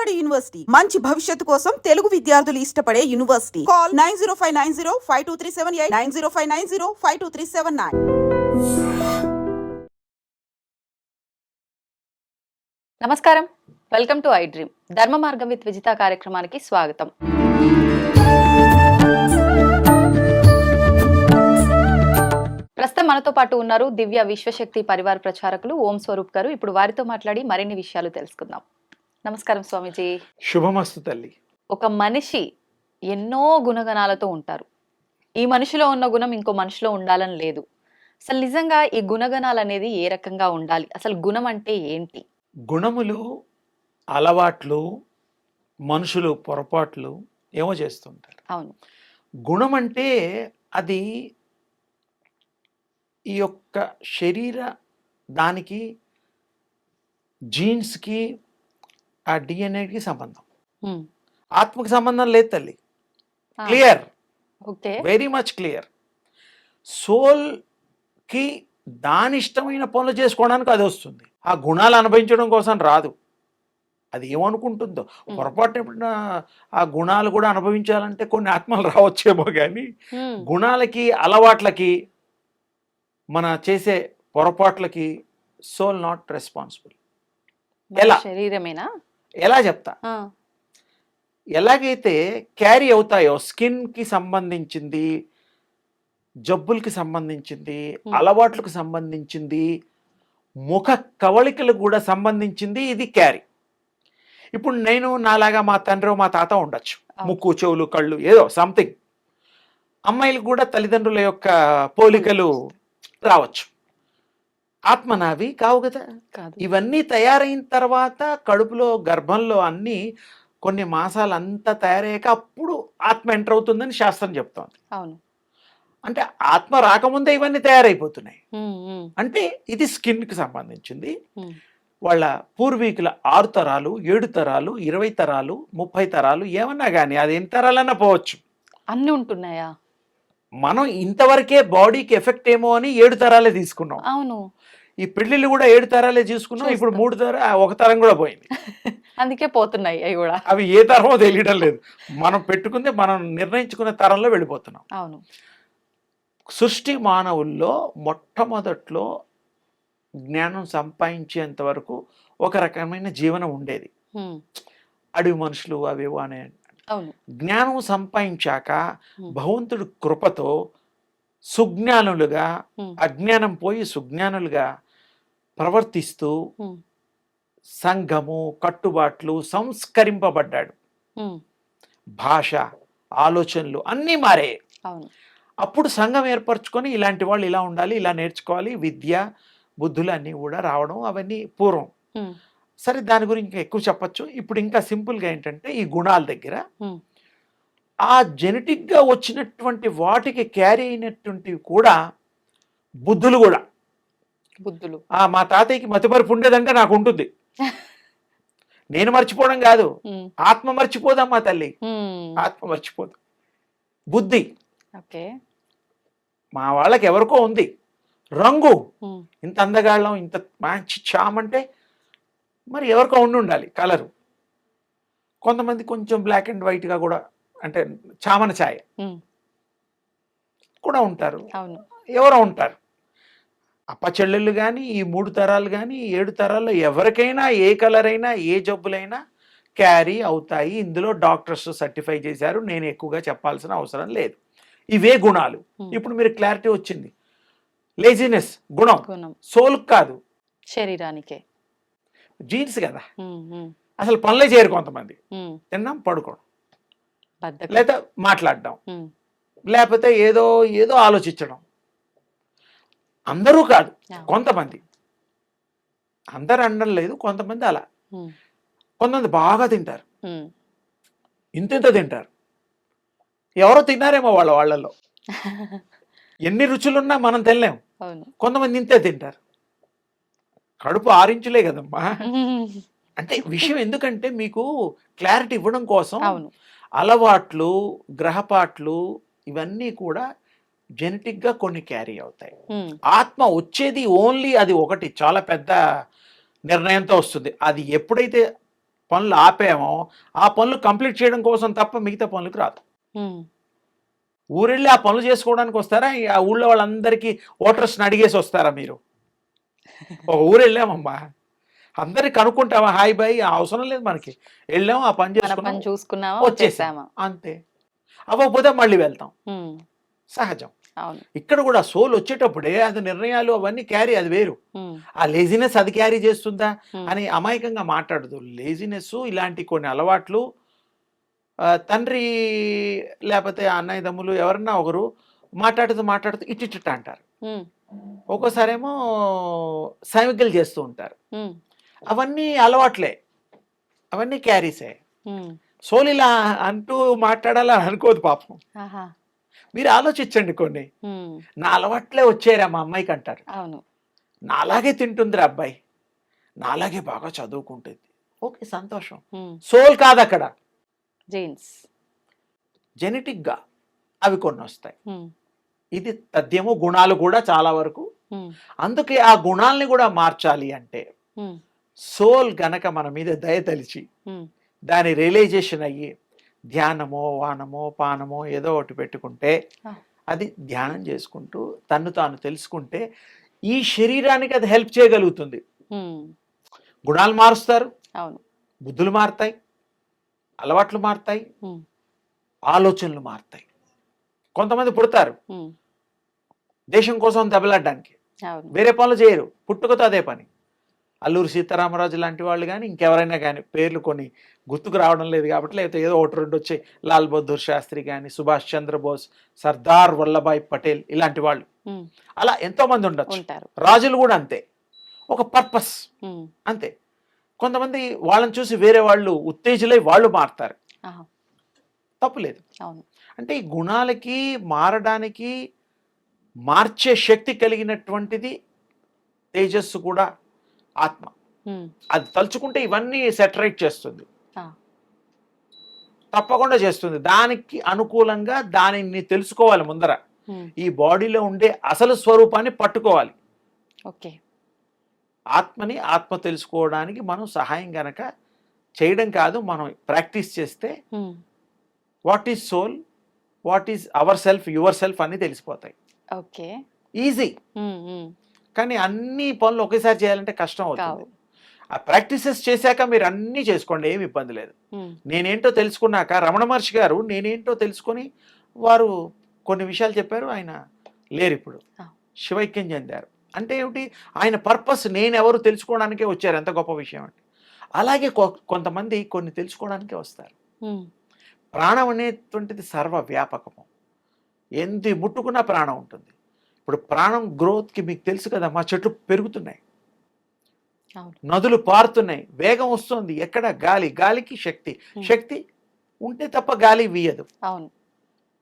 Kakinada university మంచి భవిష్యత్తు కోసం తెలుగు విద్యార్థులు ఇష్టపడే యూనివర్సిటీ. కాల్ 9059052378 9059052379. నమస్కారం, వెల్కమ్ టు ఐ డ్రీమ్. ధర్మ మార్గం విత్ విజిత కార్యక్రమానికి స్వాగతం. ప్రస్తుతం మనతో పాటు ఉన్నారు దివ్య విశ్వశక్తి పరివార ప్రచారకులు ఓం స్వరూప్ గారు. ఇప్పుడు వారితో మాట్లాడి మరిన్ని విషయాలు తెలుసుకుందాం. నమస్కారం స్వామీజీ. శుభమస్తు తల్లి. ఒక మనిషి ఎన్నో గుణగణాలతో ఉంటారు. ఈ మనిషిలో ఉన్న గుణం ఇంకో మనిషిలో ఉండాలని లేదు. అసలు నిజంగా ఈ గుణగణాలు అనేది ఏ రకంగా ఉండాలి? అసలు గుణం అంటే ఏంటి? గుణములు, అలవాట్లు, మనుషులు పొరపాట్లు ఏమో చేస్తుంటారు. అవును. గుణం అంటే అది ఈ యొక్క శరీర దానికి జీన్స్కి ఆ డిఎన్ఏకి సంబంధం, ఆత్మకి సంబంధం లేదు తల్లి. Clear, okay, very much clear. సోల్కి దాని ఇష్టమైన పనులు చేసుకోవడానికి అది వస్తుంది. ఆ గుణాలు అనుభవించడం కోసం రాదు. అది ఏమనుకుంటుందో పొరపాటు ఎప్పుడైనా ఆ గుణాలు కూడా అనుభవించాలంటే కొన్ని ఆత్మలు రావచ్చేమో, కానీ గుణాలకి అలవాట్లకి మన చేసే పొరపాట్లకి సోల్ నాట్ రెస్పాన్సిబుల్. ఎలా శరీరమేనా? ఎలా చెప్తా. ఎలాగైతే క్యారీ అవుతాయో స్కిన్కి సంబంధించింది, జబ్బులకి సంబంధించింది, అలవాట్లకు సంబంధించింది, ముఖ కవళికలకు కూడా సంబంధించింది ఇది క్యారీ. ఇప్పుడు నేను నాలాగా మా తండ్రి మా తాత ఉండొచ్చు, ముక్కు చెవులు కళ్ళు ఏదో సంథింగ్. అమ్మాయిలకు కూడా తల్లిదండ్రుల యొక్క పోలికలు రావచ్చు. ఆత్మ నావి కావు కదా. ఇవన్నీ తయారైన తర్వాత కడుపులో గర్భంలో అన్నీ కొన్ని మాసాలు అంతా తయారయ్యాక అప్పుడు ఆత్మ ఎంటర్ అవుతుందని శాస్త్రం చెప్తోంది. అవును. అంటే ఆత్మ రాకముందే ఇవన్నీ తయారైపోతున్నాయి. అంటే ఇది స్కిన్కి సంబంధించింది. వాళ్ళ పూర్వీకుల 6 తరాలు 7 తరాలు 20 తరాలు 30 తరాలు ఏమన్నా కానీ అది ఎన్ని తరాలన్నా పోవచ్చు. అన్ని ఉంటున్నాయా? మనం ఇంతవరకే బాడీకి ఎఫెక్ట్ ఏమో అని 7 తరాలే తీసుకున్నాం. అవును. ఈ పెళ్లిళ్ళు కూడా 7 తరాలే తీసుకున్నాం. ఇప్పుడు 3 ఒక తరం కూడా పోయింది. అందుకే పోతున్నాయి అవి కూడా. అవి ఏ తరమో తెలియడం లేదు. మనం పెట్టుకుందే మనం నిర్ణయించుకునే తరంలో వెళ్ళిపోతున్నాం. అవును. సృష్టి మానవుల్లో మొట్టమొదట్లో జ్ఞానం సంపాదించేంత వరకు ఒక రకమైన జీవనం ఉండేది. అడవి మనుషులు అవేవో అనే. జ్ఞానం సంపాదించాక భగవంతుడి కృపతో సుజ్ఞానులుగా, అజ్ఞానం పోయి సుజ్ఞానులుగా ప్రవర్తిస్తూ సంఘము కట్టుబాట్లు సంస్కరింపబడ్డాడు. భాష, ఆలోచనలు అన్నీ మారే. అప్పుడు సంఘం ఏర్పరచుకొని ఇలాంటి వాళ్ళు ఇలా ఉండాలి, ఇలా నేర్చుకోవాలి, విద్య బుద్ధులు అన్నీ కూడా రావడం అవన్నీ పూర్వం. సరే, దాని గురించి ఎక్కువ చెప్పచ్చు. ఇప్పుడు ఇంకా సింపుల్గా ఏంటంటే ఈ గుణాల దగ్గర ఆ జెనెటిక్గా వచ్చినటువంటి వాటికి క్యారీ అయినటువంటివి కూడా బుద్ధులు కూడా. బుద్ధులు మా తాతయ్యకి మతిమరుపు ఉండేదంటే నాకు ఉంటుంది. నేను మర్చిపోవడం కాదు, ఆత్మ మర్చిపోదమ్మా తల్లి, ఆత్మ మర్చిపోదు. బుద్ధి మా వాళ్ళకి ఎవరికో ఉంది. రంగు, ఇంత అందగాళ్ళం, ఇంత మంచి చామంటే మరి ఎవరికో ఉండాలి కలరు. కొంతమంది కొంచెం బ్లాక్ అండ్ వైట్గా కూడా, అంటే చామన ఛాయ కూడా ఉంటారు, ఎవరో ఉంటారు. అప్పచెల్లెళ్ళు కానీ ఈ 3 తరాలు కానీ 7 తరాల్లో ఎవరికైనా ఏ కలర్ అయినా ఏ జబ్బులైనా క్యారీ అవుతాయి. ఇందులో డాక్టర్స్ సర్టిఫై చేశారు, నేను ఎక్కువగా చెప్పాల్సిన అవసరం లేదు. ఇవే గుణాలు. ఇప్పుడు మీరు క్లారిటీ వచ్చింది. లేజినెస్ గుణం, సోల్ కాదు, శరీరానికే. జీన్స్ కదా. అసలు పనులే చేయరు కొంతమంది. తిన్నాం, పడుకోవడం, లేదా మాట్లాడడం, లేకపోతే ఏదో ఏదో ఆలోచించడం. అందరూ కాదు, కొంతమంది. అందరు అనడం లేదు, కొంతమంది అలా. కొంతమంది బాగా తింటారు, ఇంత తింటారు. ఎవరో తిన్నారేమో వాళ్ళలో. ఎన్ని రుచులున్నా మనం తినలేము. కొంతమంది ఇంతే తింటారు. కడుపు 6 ఇంచులే కదమ్మా. అంటే విషయం ఎందుకంటే మీకు క్లారిటీ ఇవ్వడం కోసం. అలవాట్లు, గ్రహపాట్లు ఇవన్నీ కూడా జెనెటిక్గా కొన్ని క్యారీ అవుతాయి. ఆత్మ వచ్చేది ఓన్లీ అది ఒకటి, చాలా పెద్ద నిర్ణయంతో వస్తుంది. అది ఎప్పుడైతే పనులు ఆపేమో ఆ పనులు కంప్లీట్ చేయడం కోసం తప్ప మిగతా పనులకు రాదు. ఉమ్, ఊరెళ్ళి ఆ పనులు చేసుకోవడానికి వస్తారా? ఆ ఊళ్ళో వాళ్ళందరికీ ఓటర్స్ని అడిగేసి వస్తారా మీరు? ఒక ఊరు వెళ్ళామమ్మా, అందరికి కనుక్కుంటామా? హాయ్ బాయ్ అవసరం లేదు మనకి. వెళ్ళాము, ఆ పని మన చేసుకున్నాం, పని చూసుకున్నామా, వచ్చేసాం, వచ్చేసామా. అంతే. అవ్వకపోతే మళ్ళీ వెళ్తాం, ఉమ్, సహజం. అవును. ఇక్కడ కూడా సోల్ వచ్చేటప్పుడే అది నిర్ణయాలు అవన్నీ క్యారీ, అది వేరు. ఉమ్, ఆ లేజినెస్ అది క్యారీ చేస్తుందా ఉమ్, అని అమాయకంగా మాట్లాడదు. లేజినెస్ ఇలాంటి కొన్ని అలవాట్లు తండ్రి లేకపోతే అన్నయ్య తమ్ములు ఎవరన్నా ఒకరు మాట్లాడుతూ ఇట్టిట్ట అంటారు. ఉమ్, ఒక్కోసారేమో సైమికలు చేస్తూ ఉంటారు. ఉమ్, అవన్నీ అలవాట్లే, అవన్నీ క్యారీసే. ఉమ్, సోల్ ఇలా అంటూ మాట్లాడాలని అనుకోదు పాపం. ఆహా, మీరు ఆలోచించండి కొన్ని. ఉమ్, నా అలవాట్లే వచ్చారా మా అమ్మాయికి అంటారు. అవును. నాలాగే తింటుందిరా అబ్బాయి, నాలాగే బాగా చదువుకుంటుంది, ఓకే సంతోషం. ఉమ్, సోల్ కాదు అక్కడ, జీన్స్. జెనెటిక్గా అవి కొన్ని వస్తాయి. ఉమ్, ఇది తథ్యము. గుణాలు కూడా చాలా వరకు. ఉమ్, అందుకే ఆ గుణాలని కూడా మార్చాలి అంటే ఉమ్, సోల్ గనక మన మీద దయ తలిచి ఉమ్, దాని రియలైజేషన్ అయ్యి ధ్యానమో వానమో పానమో ఏదో ఒకటి పెట్టుకుంటే, ఆ. అది ధ్యానం చేసుకుంటూ తన్ను తాను తెలుసుకుంటే ఈ శరీరానికి అది హెల్ప్ చేయగలుగుతుంది. ఉమ్, గుణాలు మారుస్తారు, అవును. బుద్ధులు మారుతాయి, అలవాట్లు మారుతాయి, ఉమ్, ఆలోచనలు మారుతాయి. కొంతమంది పుడతారు ఉమ్, దేశం కోసం దెబ్బలాడడానికి, అవును. వేరే పనులు చేయరు, పుట్టుకతో అదే పని. అల్లూరి సీతారామరాజు లాంటి వాళ్ళు కానీ ఇంకెవరైనా కానీ, పేర్లు కొన్ని గుర్తుకు రావడం లేదు కాబట్టి, లేకపోతే ఏదో ఒకటి రెండు వచ్చాయి, లాల్ బహదూర్ శాస్త్రి కానీ, సుభాష్ చంద్రబోస్, సర్దార్ వల్లభాయ్ పటేల్, ఇలాంటి వాళ్ళు. ఉమ్, అలా ఎంతోమంది ఉండొచ్చు. ఉంటారు. రాజులు కూడా అంతే, ఒక పర్పస్ ఉమ్, అంతే. కొంతమంది వాళ్ళని చూసి వేరే వాళ్ళు ఉత్తేజులై వాళ్ళు మారుతారు, ఆహా, తప్పులేదు. అవును. అంటే ఈ గుణాలకి మారడానికి మార్చే శక్తి కలిగినటువంటిది తేజస్సు కూడా ఆత్మ. ఉమ్, అది తలుచుకుంటే ఇవన్నీ సెటరేట్ చేస్తుంది, ఆ, తప్పకుండా చేస్తుంది. దానికి అనుకూలంగా దానిని తెలుసుకోవాలి ముందర. ఉమ్, ఈ బాడీలో ఉండే అసలు స్వరూపాన్ని పట్టుకోవాలి. ఓకే. ఆత్మని ఆత్మ తెలుసుకోవడానికి మనం సహాయం గనక చేయడం కాదు, మనం ప్రాక్టీస్ చేస్తే um, what is soul, what is our self, your self అని తెలిసిపోతాయి. ఓకే. ఈజీ. ఉమ్, ఉమ్, కానీ అన్ని పనులు ఒకేసారి చేయాలంటే కష్టం అవుతుంది. కావు. ఆ ప్రాక్టీసెస్ చేశాక మీరు అన్నీ చేసుకోండి, ఏమి ఇబ్బంది లేదు. ఉమ్, నేనేంటో తెలుసుకున్నాక రమణ మహర్షి గారు నేనేంటో తెలుసుకొని వారు కొన్ని విషయాలు చెప్పారు. ఆయన లేరు ఇప్పుడు, ఆ. శివైక్యం చెందారు. అంటే ఏమిటి, ఆయన పర్పస్ నేనెవరు తెలుసుకోవడానికే వచ్చారు. ఎంత గొప్ప విషయం అండి. అలాగే కొంతమంది కొన్ని తెలుసుకోవడానికే వస్తారు. ఉమ్, ప్రాణం అనేటువంటిది సర్వవ్యాపకము, ఎంది ముట్టుకున్నా ప్రాణం ఉంటుంది. ఇప్పుడు ప్రాణం గ్రోత్కి మీకు తెలుసు కదా, మా చెట్లు పెరుగుతున్నాయి, అవును. నదులు పారుతున్నాయి, వేగం వస్తుంది. ఎక్కడ? గాలికి శక్తి, శక్తి ఉంటే తప్ప గాలి వీయదు. అవును.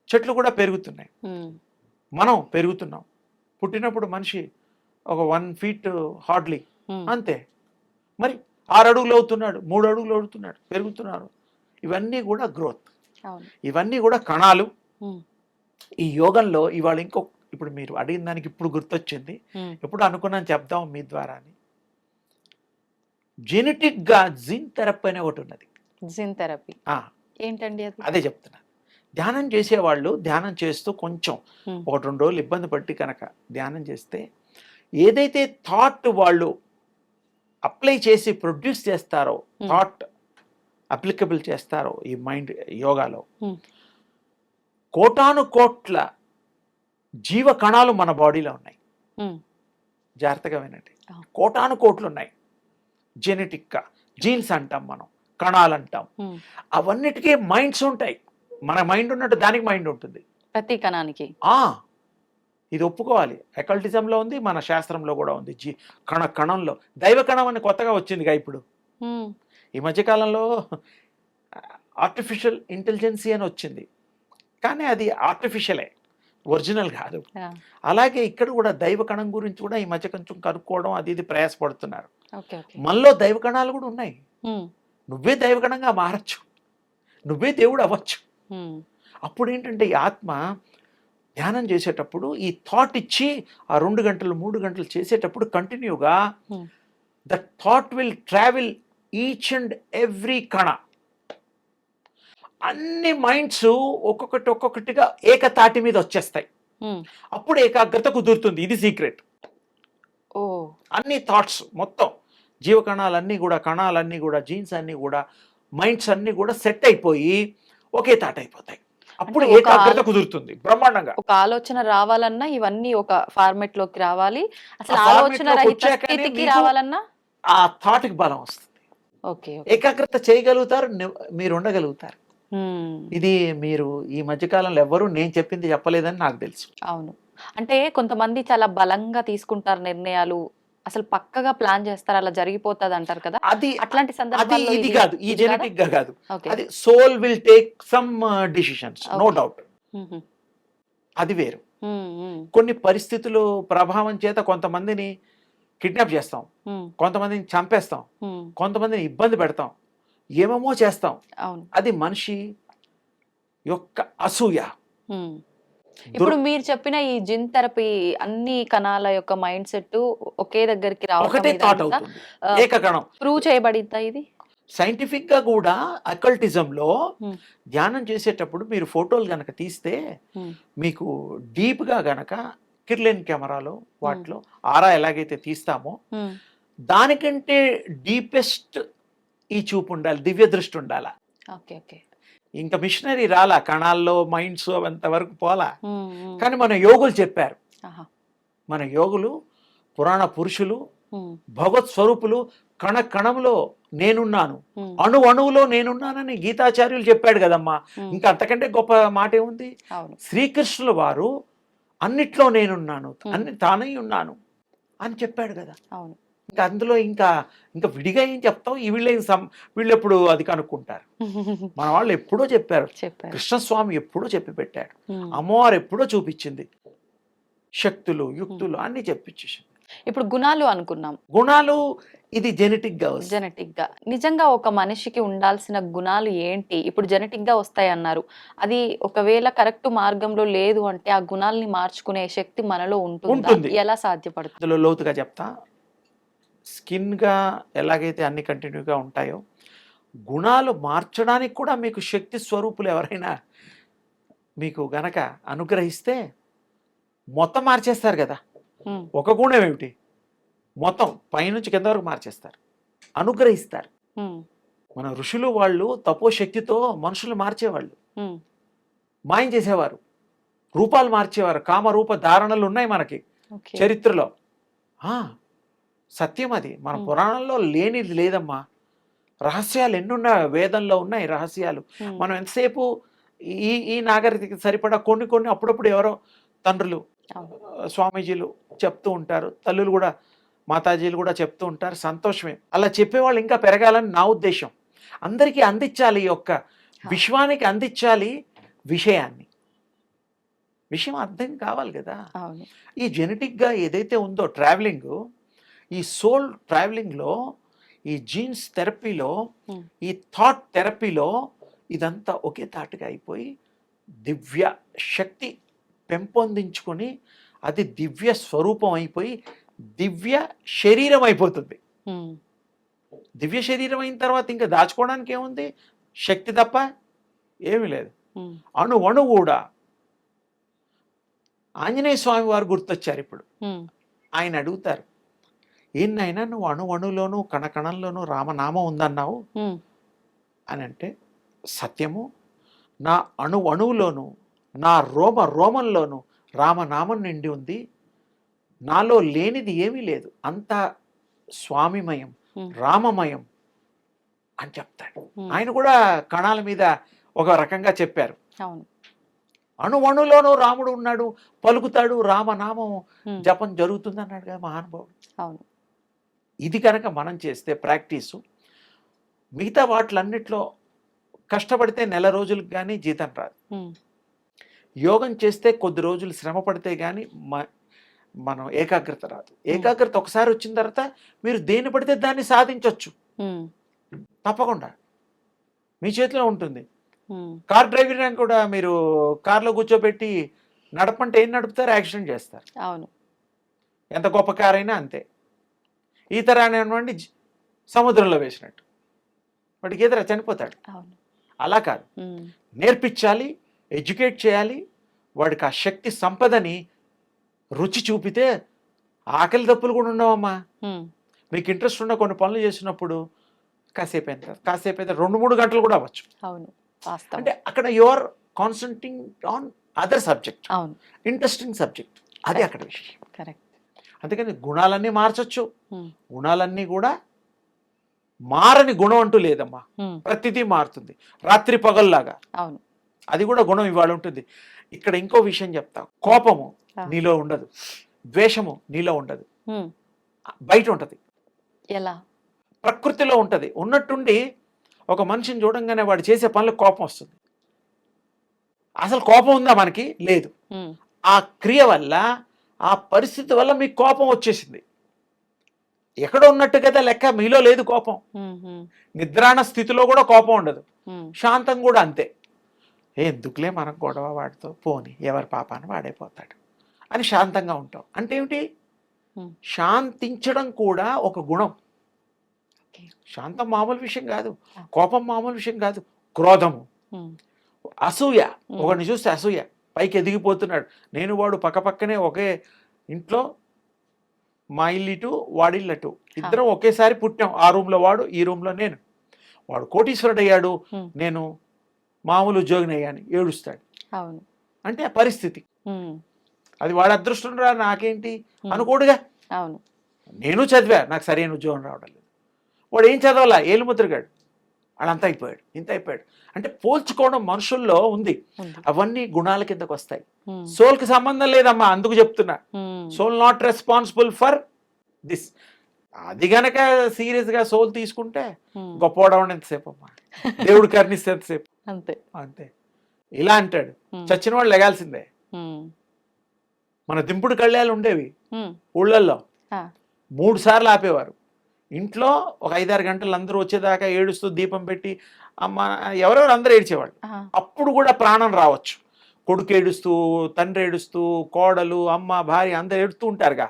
చెట్లు కూడా పెరుగుతున్నాయి, ఉమ్, మనం పెరుగుతున్నాం. పుట్టినప్పుడు మనిషి ఒక 1 feet హార్డ్లీ, ఉమ్, అంతే. మరి 6 అడుగులు అవుతున్నాడు, 3 అడుగులు అవుతున్నాడు, పెరుగుతున్నారు. ఇవన్నీ కూడా గ్రోత్, అవును. ఇవన్నీ కూడా కణాలు. ఉమ్, ఈ యోగంలో ఇవాళ ఇప్పుడు మీరు అడిగిన దానికి ఇప్పుడు గుర్తొచ్చింది, ఉమ్, ఎప్పుడు అనుకున్నాను చెప్దాం మీ ద్వారా అని. జెనెటిక్గా జీన్ థెరపీ అనే ఒకటి ఉన్నది. జిన్ థెరపీ ఆ, ఏంటండి అది? అదే చెప్తున్నా. ధ్యానం చేసేవాళ్ళు ధ్యానం చేస్తూ కొంచెం ఉమ్, 1-2 రోజులు ఇబ్బంది పట్టి కనుక ధ్యానం చేస్తే ఏదైతే థాట్ వాళ్ళు అప్లై చేసి ప్రొడ్యూస్ చేస్తారో, థాట్ అప్లికబుల్ చేస్తారో ఈ మైండ్ యోగాలో, ఉమ్, కోటాను కోట్ల జీవ కణాలు మన బాడీలో ఉన్నాయి. ఉమ్, జాగ్రత్తగా వినండి, ఆ. కోటాను కోట్లు ఉన్నాయి. జెనెటిక్గా జీన్స్ అంటాం మనం, కణాలు అంటాం. ఉమ్, అవన్నిటికీ మైండ్స్ ఉంటాయి. మన మైండ్ ఉన్నట్టు దానికి మైండ్ ఉంటుంది. ప్రతి కణానికి. ఇది ఒప్పుకోవాలి. ఎకల్టిజంలో ఉంది, మన శాస్త్రంలో కూడా ఉంది. కణంలో దైవ కణం అని కొత్తగా వచ్చిందిగా ఇప్పుడు ఉమ్, ఈ మధ్యకాలంలో. ఆర్టిఫిషియల్ ఇంటెలిజెన్సీ అని వచ్చింది, కానీ అది ఆర్టిఫిషియలే, ఒరిజినల్ కాదు. ఆ, అలాగే ఇక్కడ కూడా దైవ కణం గురించి కూడా ఈ మధ్య కొంచెం కనుక్కోవడం అది ఇది ప్రయాసపడుతున్నారు. ఓకే. ఓకే. మనలో దైవ కణాలు కూడా ఉన్నాయి. ఉమ్, నువ్వే దైవగణంగా మారచ్చు, నువ్వే దేవుడు అవ్వచ్చు. ఉమ్, అప్పుడు ఏంటంటే ఈ ఆత్మ ధ్యానం చేసేటప్పుడు ఈ థాట్ ఇచ్చి ఆ 2 గంటలు 3 గంటలు చేసేటప్పుడు కంటిన్యూగా Hmm. That thought will travel each and every కణ, అన్ని మైండ్స్ ఒక్కొక్కటిగా ఏకతాటి మీద వచ్చేస్తాయి. ఉమ్. అప్పుడు ఏకాగ్రత కుదురుతుంది. ఇది సీక్రెట్. ఓ. అన్ని థాట్స్ మొత్తం జీవకణాలన్నీ కూడా, కణాలన్నీ కూడా, జీన్స్ అన్నీ కూడా, మైండ్స్ అన్నీ కూడా సెట్ అయిపోయి ఒకే తాట అయిపోతాయి. అప్పుడు అంటే ఒక ఏకాగ్రత కుదురుతుంది బ్రహ్మాండంగా. ఒక ఆలోచన రావాలన్నా ఇవన్నీ ఒక ఫార్మెట్ లోకి రావాలి. అసలు ఆ format ఆలోచన లోకి రహిత వచ్చాకనే స్థితికి మీకు రావాలన్నా ఆ థాట్కి బలం వస్తుంది. ఓకే. ఏకాగ్రత చేయగలుగుతారు, మీరు ఉండగలుగుతారు. ఇది మీరు ఈ మధ్యకాలంలో ఎవ్వరూ నేను చెప్పింది చెప్పలేదని నాకు తెలుసు. అవును. అంటే కొంతమంది చాలా బలంగా తీసుకుంటారు నిర్ణయాలు, అసలు పక్కగా ప్లాన్ చేస్తారు, అలా జరిగిపోతుంది అంటారు కదా. అది అట్లాంటి అది సందర్భాల్లో ఇది కాదు, ఈ ఇది కాదా? జెనెటిక్ గా కాదు. ఓకే. అది soul will take some decisions, no Okay. Doubt. Hmm. అది వేరు. మ్మ్. కొన్ని పరిస్థితులు ప్రభావం చేత కొంతమందిని కిడ్నాప్ చేస్తాం, మ్మ్. కొంతమందిని చంపేస్తాం, మ్మ్. కొంతమందిని ఇబ్బంది పెడతాం, ఏమేమో చేస్తాం. అవును. అది మనిషి యొక్క అసూయ. మ్మ్. ఇప్పుడు మీరు చెప్పిన ఈ జిన్ థెరపీ అన్ని కణాల యొక్క మైండ్ సెట్ ఒకే దగ్గరికి ఒకటే థాట్ అవుతుంది, ఏకకణం. ప్రూవ్ చేయబడిందా ఇది? సైంటిఫిక్ గా కూడా అకల్టిజం లో Hmm. ధ్యానం చేసేటప్పుడు మీరు ఫోటోలు గనక తీస్తే Hmm. మీకు డీప్ గా గనక కిర్లెన్ కెమెరాలో వాటిలో ఆరా ఎలాగైతే తీస్తామో మ్మ్. దానికంటే డీపెస్ట్ ఈ చూపు ఉండాలి, దివ్య దృష్టి ఉండాల. ఓకే. ఓకే. ఇంకా మిషనరీ రాలా, కణాల్లో మైండ్స్ అంతవరకు పోలా. మ్మ్. మ్మ్. కానీ మన యోగులు చెప్పారు, ఆహా. మన యోగులు పురాణ పురుషులు మ్మ్. భగవత్ స్వరూపులు కణ కణంలో నేనున్నాను, మ్మ్. అణు అణువులో నేనున్నానని గీతాచార్యులు చెప్పాడు కదమ్మా. మ్మ్. ఇంకా అంతకంటే గొప్ప మాట ఏముంది? అవును. శ్రీకృష్ణుల వారు అన్నిట్లో నేనున్నాను, అన్ని తానై ఉన్నాను అని చెప్పాడు కదా. అవును. ఇంకా అందులో ఇంకా ఇంకా విడిగా ఏం చెప్తాం? ఈ వీళ్ళు ఎప్పుడు అది కనుక్కుంటారు. మన వాళ్ళు ఎప్పుడో చెప్పారు, చెప్పారు. కృష్ణస్వామి ఎప్పుడో చెప్పి పెట్టాడు, మ్మ్. అమ్మవారు ఎప్పుడో చూపించింది, శక్తులు యుక్తులు అన్ని చెప్పించేసింది. ఇప్పుడు గుణాలు అనుకున్నాం, గుణాలు ఇది జెనెటిక్ గా వస్తుంది. జెనెటిక్ గా. నిజంగా ఒక మనిషికి ఉండాల్సిన గుణాలు ఏంటి? ఇప్పుడు జెనెటిక్ గా వస్తాయి అన్నారు, అది ఒకవేళ కరెక్ట్ మార్గంలో లేదు అంటే ఆ గుణాలని మార్చుకునే శక్తి మనలో ఉంటుందా? ఉంటుంది. ఎలా సాధ్యపడుతుంది? అందులో లోతుగా చెప్తా. స్కిన్ గా ఎలాగైతే అన్ని కంటిన్యూగా ఉంటాయో, గుణాలు మార్చడానికి కూడా మీకు శక్తి స్వరూపులు ఎవరైనా మీకు గనక అనుగ్రహిస్తే మొత్తం మార్చేస్తారు కదా. మ్మ్. ఒక గుణం ఏమిటి, మొత్తం పైనుంచి కింద వరకు మార్చేస్తారు, అనుగ్రహిస్తారు. మ్మ్. మన ఋషులు వాళ్ళు తపోశక్తితో మనుషులు మార్చేవాళ్ళు, మ్మ్. మాయం చేసేవారు, రూపాలు మార్చేవారు. కామరూప ధారణలు ఉన్నాయి మనకి ఓకే. చరిత్రలో. సత్యం అది, మన మ్మ్. పురాణంలో లేనిది లేదమ్మా. రహస్యాలు ఎన్నున్నాయి, వేదంలో ఉన్నాయి రహస్యాలు. మ్మ్. మనం ఎంతసేపు ఈ నాగరికతకి సరిపడా కొన్ని అప్పుడప్పుడు ఎవరో తండ్రులు అవును. స్వామీజీలు చెప్తూ ఉంటారు, తల్లులు కూడా మాతాజీలు కూడా చెప్తూ ఉంటారు. సంతోషమే, అలా చెప్పేవాళ్ళు ఇంకా పెరగాలని నా ఉద్దేశం. అందరికీ అందించాలి, ఈ యొక్క విశ్వానికి అందించాలి విషయాన్ని. విషయం అర్థం కావాలి కదా. అవును. ఈ జెనెటిక్గా ఏదైతే ఉందో ట్రావెలింగ్, ఈ సోల్ ట్రావెలింగ్లో, ఈ జీన్స్ థెరపీలో, Hmm. ఈ థాట్ థెరపీలో ఇదంతా ఒకే తాటుగా అయిపోయి దివ్య శక్తి పెంపొందించుకొని అది దివ్య స్వరూపం అయిపోయి దివ్య శరీరం అయిపోతుంది. మ్మ్. దివ్య శరీరం అయిన తర్వాత ఇంకా దాచుకోవడానికి ఏముంది? శక్తి తప్ప ఏమీ లేదు. మ్మ్. అణు కూడా. ఆంజనేయ స్వామి వారు గుర్తొచ్చారు ఇప్పుడు. మ్మ్. ఆయన అడుగుతారు, ఏంటైనా నువ్వు అణులోను కణకణంలోనూ రామనామం ఉందన్నావు మ్మ్. అని అంటే, సత్యము, నా అణువులోను నా రోమంలోను రామనామం నిండి ఉంది, నాలో లేనిది ఏమీ లేదు, అంతా స్వామిమయం, మ్మ్. రామమయం అని చెప్తాడు. మ్మ్. ఆయన కూడా కణాల మీద ఒక రకంగా చెప్పారు. అవును. అణులోనూ రాముడు ఉన్నాడు, పలుకుతాడు, రామనామం మ్మ్. జపం జరుగుతుంది అన్నాడు కదా మహానుభావుడు. అవును. ఇది కనుక మనం చేస్తే ప్రాక్టీసు, మిగతా వాటిలన్నిట్లో కష్టపడితే నెల రోజులకు కానీ జీతం రాదు. మ్మ్. యోగం చేస్తే కొద్ది రోజులు శ్రమ పడితే కానీ మనం ఏకాగ్రత రాదు. ఏకాగ్రత ఒకసారి వచ్చిన తర్వాత మీరు దేన్ని పడితే దాన్ని సాధించవచ్చు, మ్మ్. తప్పకుండా మీ చేతిలో ఉంటుంది. మ్మ్. కార్ డ్రైవింగ్ కూడా మీరు కార్లో కూర్చోబెట్టి నడపంటే ఏం నడుపుతారు? యాక్సిడెంట్ చేస్తారు. అవును. ఎంత గొప్ప కార్ అయినా అంతే. ఈత రానివ్వండి, సముద్రంలో వేసినట్టు. వాడికి ఎదురా చనిపోతాడు. అవును. అలా కాదు, నేర్పించాలి, ఎడ్యుకేట్ చేయాలి. వాడికి ఆ శక్తి సంపదని రుచి చూపితే ఆకలి దప్పులు కూడా ఉండవమ్మా. మీకు ఇంట్రెస్ట్ ఉన్న కొన్ని పనులు చేసినప్పుడు కాసేపు అయితే 2-3 గంటలు కూడా అవ్వచ్చు. అవును, వాస్తవం. అంటే అక్కడ your concentrating on other subject, అవును, ఇంట్రెస్టింగ్ సబ్జెక్ట్, అది అక్కడ విషయం. కరెక్ట్. అందుకని గుణాలన్నీ మార్చొచ్చు, గుణాలన్నీ కూడా మారని గుణం అంటూ లేదమ్మా. ప్రతిదీ మారుతుంది, రాత్రి పగల్లాగా. అవును, అది కూడా గుణం ఇవాళ ఉంటుంది. ఇక్కడ ఇంకో విషయం చెప్తా, కోపము నీలో ఉండదు, ద్వేషము నీలో ఉండదు, బయట ఉంటది. ఎలా? ప్రకృతిలో ఉంటది. ఉన్నట్టుండి ఒక మనిషిని చూడంగానే వాడు చేసే పనులకు కోపం వస్తుంది. అసలు కోపం ఉందా మనకి? లేదు. ఆ క్రియ వల్ల, ఆ పరిస్థితి వల్ల మీకు కోపం వచ్చేసింది. ఎక్కడ ఉన్నట్టు కదా లెక్క, మీలో లేదు కోపం. నిద్రాణ స్థితిలో కూడా కోపం ఉండదు, శాంతం కూడా అంతే. ఎందుకులే మనం గొడవ వాడితో, పోని ఎవరి పాపాన్ని వాడైపోతాడు అని శాంతంగా ఉంటాం. అంటే ఏమిటి? శాంతించడం కూడా ఒక గుణం. శాంతం మామూలు విషయం కాదు, కోపం మామూలు విషయం కాదు. క్రోధము, అసూయ, ఒకరిని చూస్తే అసూయ, పైకి ఎదిగిపోతున్నాడు. నేను వాడు పక్కపక్కనే ఒకే ఇంట్లో, మా ఇల్లు వాడిల్లటు, ఇద్దరం ఒకేసారి పుట్టాం. ఆ రూమ్లో వాడు, ఈ రూమ్లో నేను. వాడు కోటీశ్వరుడు అయ్యాడు, నేను మామూలు ఉద్యోగిని అయ్యాను, ఏడుస్తాడు. అవును, అంటే ఆ పరిస్థితి. అది వాడు అదృష్టం రా, నాకేంటి అనుకోడుగా. అవును, నేను చదివా, నాకు సరైన ఉద్యోగం రావడం లేదు. వాడు ఏం చదవాలా, ఏలుముద్రగాడు, వాడంతా అయిపోయాడు, ఇంత అయిపోయాడు. అంటే పోల్చుకోవడం మనుషుల్లో ఉంది. అవన్నీ గుణాల కిందకు వస్తాయి. సోల్కి సంబంధం లేదమ్మా, అందుకు చెప్తున్నా. Soul not responsible for this. అది గనక సీరియస్గా సోల్ తీసుకుంటే గొప్పవడం ఎంతసేపు అమ్మా, దేవుడు కర్ణిస్తే ఎంతసేపు, అంతే అంతే. ఇలా అంటాడు, చచ్చిన వాళ్ళు లెగాల్సిందే. మన దింపుడు కళ్యాలు ఉండేవి ఊళ్ళల్లో, 3 సార్లు ఆపేవారు. ఇంట్లో ఒక 5-6 గంటలు అందరూ వచ్చేదాకా ఏడుస్తూ దీపం పెట్టి, అమ్మ ఎవరెవరు అందరూ ఏడ్చేవాళ్ళు. అప్పుడు కూడా ప్రాణం రావచ్చు. కొడుకు ఏడుస్తూ, తండ్రి ఏడుస్తూ, కోడలు, అమ్మ, భార్య అందరు ఏడుస్తూ ఉంటారుగా.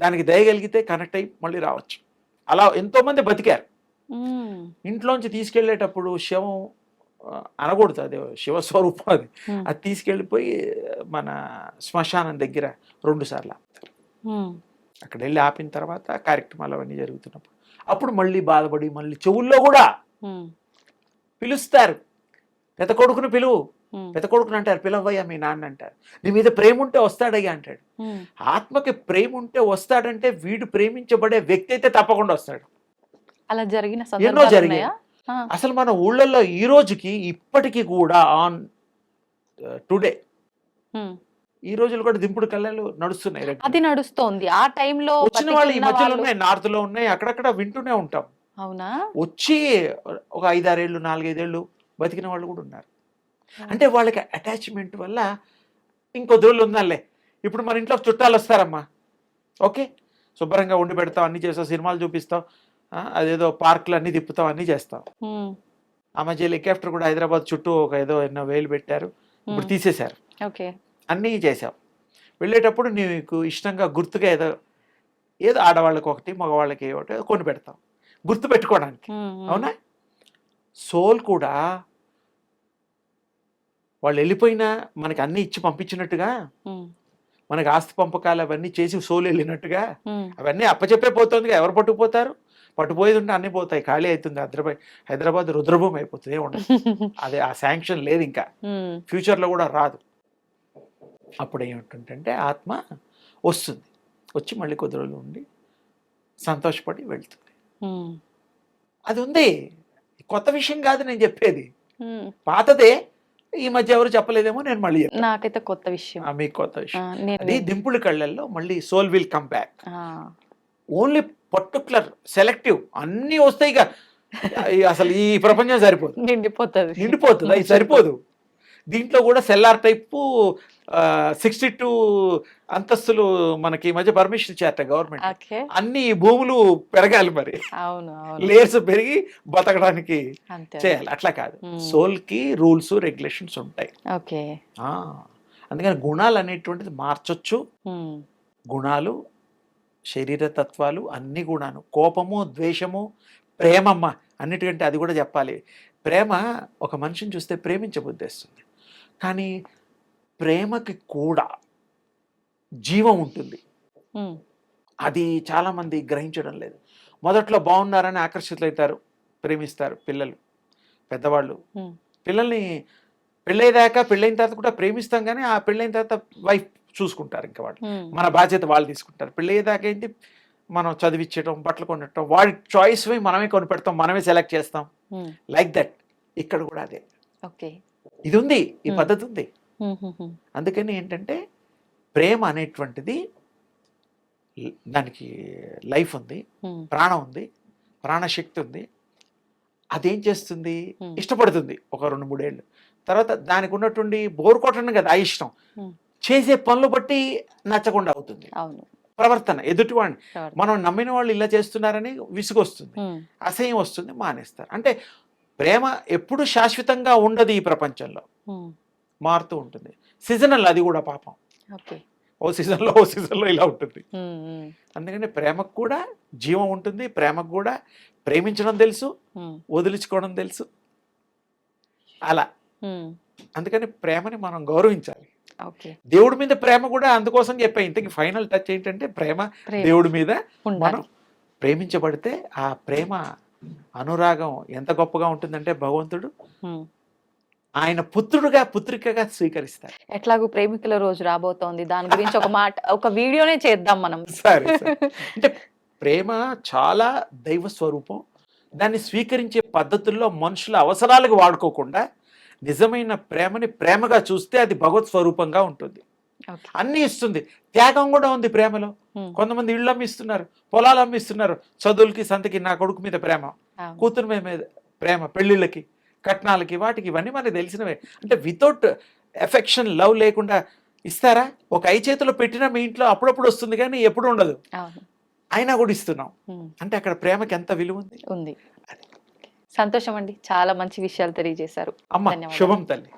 దానికి దయగలిగితే కనెక్ట్ అయ్యి మళ్ళీ రావచ్చు. అలా ఎంతో మంది బతికారు. ఇంట్లోంచి తీసుకెళ్లేటప్పుడు శవం అనకూడదు, అది శివస్వరూపం, అది తీసుకెళ్ళిపోయి మన శ్మశానం దగ్గర 2 సార్లు ఆపుతారు. అక్కడ వెళ్ళి ఆపిన తర్వాత కార్యక్రమాలు అవన్నీ జరుగుతున్నప్పుడు అప్పుడు మళ్ళీ బాధపడి మళ్ళీ చెవుల్లో కూడా పిలుస్తారు. పెద్ద కొడుకును పిలువు, పెద్ద కొడుకుని అంటారు, పిలవయ్యా మీ నాన్న అంటారు. నీ మీద ప్రేమ ఉంటే వస్తాడయ్యా అంటాడు. ఆత్మకి ప్రేమ ఉంటే వస్తాడంటే వీడు ప్రేమించబడే వ్యక్తి అయితే తప్పకుండా వస్తాడు. అలా జరిగిన ఎన్నో జరిగాయి. అసలు మన ఊళ్ళల్లో ఈ రోజుకి ఇప్పటికీ కూడా ఆన్ టుడే ఈ రోజులు కూడా దింపుడు కళ్ళలు నడుస్తున్నాయి. అది నడుస్తోంది. ఆ టైంలో వచ్చిన వాళ్ళు ఈ మధ్యలో ఉన్నాయి, నార్త్ లో ఉన్నాయి, అక్కడక్కడ వింటూనే ఉంటాం. అవునా? వచ్చి ఒక 5-6 ఏళ్ళు 4-5 ఏళ్ళు బతికిన వాళ్ళు కూడా ఉన్నారు. అంటే వాళ్ళకి అటాచ్మెంట్ వల్ల ఇంకొద్ది రోజులు ఉందాలే. ఇప్పుడు మన ఇంట్లో చుట్టాలు వస్తారమ్మా, ఓకే, శుభ్రంగా వండి పెడతాం, అన్ని చేస్తాం, సినిమాలు చూపిస్తాం, అదేదో పార్కులు అన్ని తిప్పుతాం, అన్ని చేస్తాం. ఆ మధ్య హెలికాప్టర్ కూడా హైదరాబాద్ చుట్టూ ఒక ఏదో ఎన్నో వేలు పెట్టారు, ఇప్పుడు తీసేశారు. ఓకే, అన్నీ చేసాం. వెళ్ళేటప్పుడు నీకు ఇష్టంగా గుర్తుగా ఏదో ఏదో ఆడవాళ్ళకి ఒకటి, మగవాళ్ళకి ఒకటి కొని పెడతాం గుర్తు పెట్టుకోవడానికి. అవునా? సోల్ కూడా వాళ్ళు వెళ్ళిపోయినా మనకి అన్ని ఇచ్చి పంపించినట్టుగా, మనకి ఆస్తి పంపకాలు అవన్నీ చేసి సోల్ వెళ్ళినట్టుగా అవన్నీ అప్పచెప్పే పోతుందిగా. ఎవరు పట్టుకుపోతారు? పట్టుపోయేది ఉంటే అన్నీ పోతాయి, ఖాళీ అవుతుంది. హైదరాబాద్ రుద్రభూమి అయిపోతుంది, ఉండదు. అదే ఆ శాంక్షన్ లేదు, ఇంకా ఫ్యూచర్లో కూడా రాదు. అప్పుడు ఏమిటంటే ఆత్మ వస్తుంది, వచ్చి మళ్ళీ కొద్ది రోజులు ఉండి సంతోషపడి వెళ్తుంది. అది ఉంది, కొత్త విషయం కాదు నేను చెప్పేది, పాతదే. ఈ మధ్య ఎవరు చెప్పలేదేమో, నేను మళ్ళీ నాకైతే కొత్త విషయం, మీకు కొత్త విషయం. అది దింపుడు కళ్ళల్లో మళ్ళీ soul will come back. Only particular selective అన్నీ వస్తాయి. ఇక అసలు ఈ ప్రపంచం సరిపోదు, నిండిపోతుంది, అది సరిపోదు. దీంట్లో కూడా సెల్లార్ టైపు 62 అంతస్తులు మనకి ఈ మధ్య పర్మిషన్ ఇచ్చారట గవర్నమెంట్. అన్ని భూములు పెరగాలి, మరి లేయర్స్ పెరిగి బతకడానికి చేయాలి. అట్లా కాదు, సోల్ కి రూల్స్ రెగ్యులేషన్స్ ఉంటాయి. అందుకని గుణాలు అనేటువంటిది మార్చొచ్చు. గుణాలు, శరీర తత్వాలు అన్ని గుణాలు, కోపము, ద్వేషము, ప్రేమమ్మ, అన్నిటికంటే అది కూడా చెప్పాలి. ప్రేమ ఒక మనిషిని చూస్తే ప్రేమించబుద్ధేస్తుంది. కానీ ప్రేమకి కూడా జీవం ఉంటుంది. ఉమ్, అది చాలామంది గ్రహించడం లేదు. మొదట్లో బాగున్నారని ఆకర్షితులవుతారు, ప్రేమిస్తారు పిల్లలు, పెద్దవాళ్ళు. ఉమ్, పిల్లల్ని పెళ్ళయ్యేదాకా, పెళ్ళైన తర్వాత కూడా ప్రేమిస్తాం, కానీ ఆ పెళ్ళైన తర్వాత వైఫ్ చూసుకుంటారు. ఇంకా వాళ్ళు ఉమ్, మన బాధ్యత వాళ్ళు తీసుకుంటారు. పెళ్ళయ్యేదాకా ఏంటి, మనం చదివించడం, బట్టలు కొనటం, వాడి చాయిస్ మనమే కొనిపెడతాం, మనమే సెలెక్ట్ చేస్తాం. ఉమ్, లైక్ దట్ ఇక్కడ కూడా అదే. ఓకే. ఇది ఉంది, ఈ పద్ధతి ఉంది. ఉమ్, ఉమ్, ఉమ్, అందుకని ఏంటంటే ప్రేమ అనేటువంటిది దానికి లైఫ్ ఉంది, ఉమ్, ప్రాణం ఉంది, ప్రాణశక్తి ఉంది. అదేం చేస్తుంది, Hmm. ఇష్టపడుతుంది ఒక 2-3 ఏళ్ళు. తర్వాత దానికి ఉన్నటువంటి బోర్ కొట్టడం కదా ఆ ఇష్టం, Hmm. చేసే పనులు బట్టి నచ్చకుండా అవుతుంది. అవును. ప్రవర్తన ఎదుటివాడిని, ప్రవర్తన. మనం నమ్మిన వాళ్ళు ఇలా చేస్తున్నారని విసుగొస్తుంది, ఉమ్, అసహ్యం వస్తుంది, మానేస్తారు. అంటే ప్రేమ ఎప్పుడు శాశ్వతంగా ఉండదు ఈ ప్రపంచంలో, ఉమ్, మారుతూ ఉంటుంది. సీజనల్ అది కూడా పాపం, ఓకే. ఓ సీజన్లో ఇలా ఉంటుంది. ఉమ్, ఉమ్, అందుకని ప్రేమకు కూడా జీవం ఉంటుంది. ప్రేమకు కూడా ప్రేమించడం తెలుసు, ఉమ్, వదిలించుకోవడం తెలుసు. అలా ఉమ్, అందుకని ప్రేమని మనం గౌరవించాలి. ఓకే. దేవుడి మీద ప్రేమ కూడా అందుకోసం చెప్పా. ఇంతకీ ఫైనల్ టచ్ ఏంటంటే ప్రేమ ప్రేమ దేవుడి మీద ఉండాలి. మనం ప్రేమించబడితే ఆ ప్రేమ అనురాగం ఎంత గొప్పగా ఉంటుందంటే భగవంతుడు ఉమ్. ఆయన పుత్రుడుగా, పుత్రికగా స్వీకరిస్తారు. ఎట్లాగూ ప్రేమికుల రోజు రాబోతోంది, దాని గురించి ఒక మాట, ఒక వీడియోనే చేద్దాం మనం. సరే అంటే ప్రేమ చాలా దైవ స్వరూపం. దాన్ని స్వీకరించే పద్ధతుల్లో మనుషుల అవసరాలకు వాడుకోకుండా నిజమైన ప్రేమని ప్రేమగా చూస్తే అది భగవత్ స్వరూపంగా ఉంటుంది. ఓకే. అన్నీ ఇస్తుంది, త్యాగం కూడా ఉంది ప్రేమలో. ఉమ్, కొంతమంది ఇళ్ళు అమ్మిస్తున్నారు, పొలాలు అమ్మిస్తున్నారు, చదువులకి, సంతకి, నా కొడుకు మీద ప్రేమ, అవును. కూతురు మీద ప్రేమ, పెళ్ళిళ్ళకి, కట్నాలకి, వాటికి, ఇవన్నీ మనకి తెలిసినవే. అంటే వితౌట్ ఎఫెక్షన్, లవ్ లేకుండా ఇస్తారా? ఒక చేతిలో పెట్టినా మీ ఇంట్లో అప్పుడప్పుడు వస్తుంది, కానీ ఎప్పుడు ఉండదు. అవును. అయినా కూడా ఇస్తున్నాం ఉమ్, అంటే అక్కడ ప్రేమకి ఎంత విలువ ఉంది. ఉంది. సంతోషం అండి, చాలా మంచి విషయాలు తెలియజేశారు. అమ్మ ధన్యవాదాలు. శుభం తల్లి.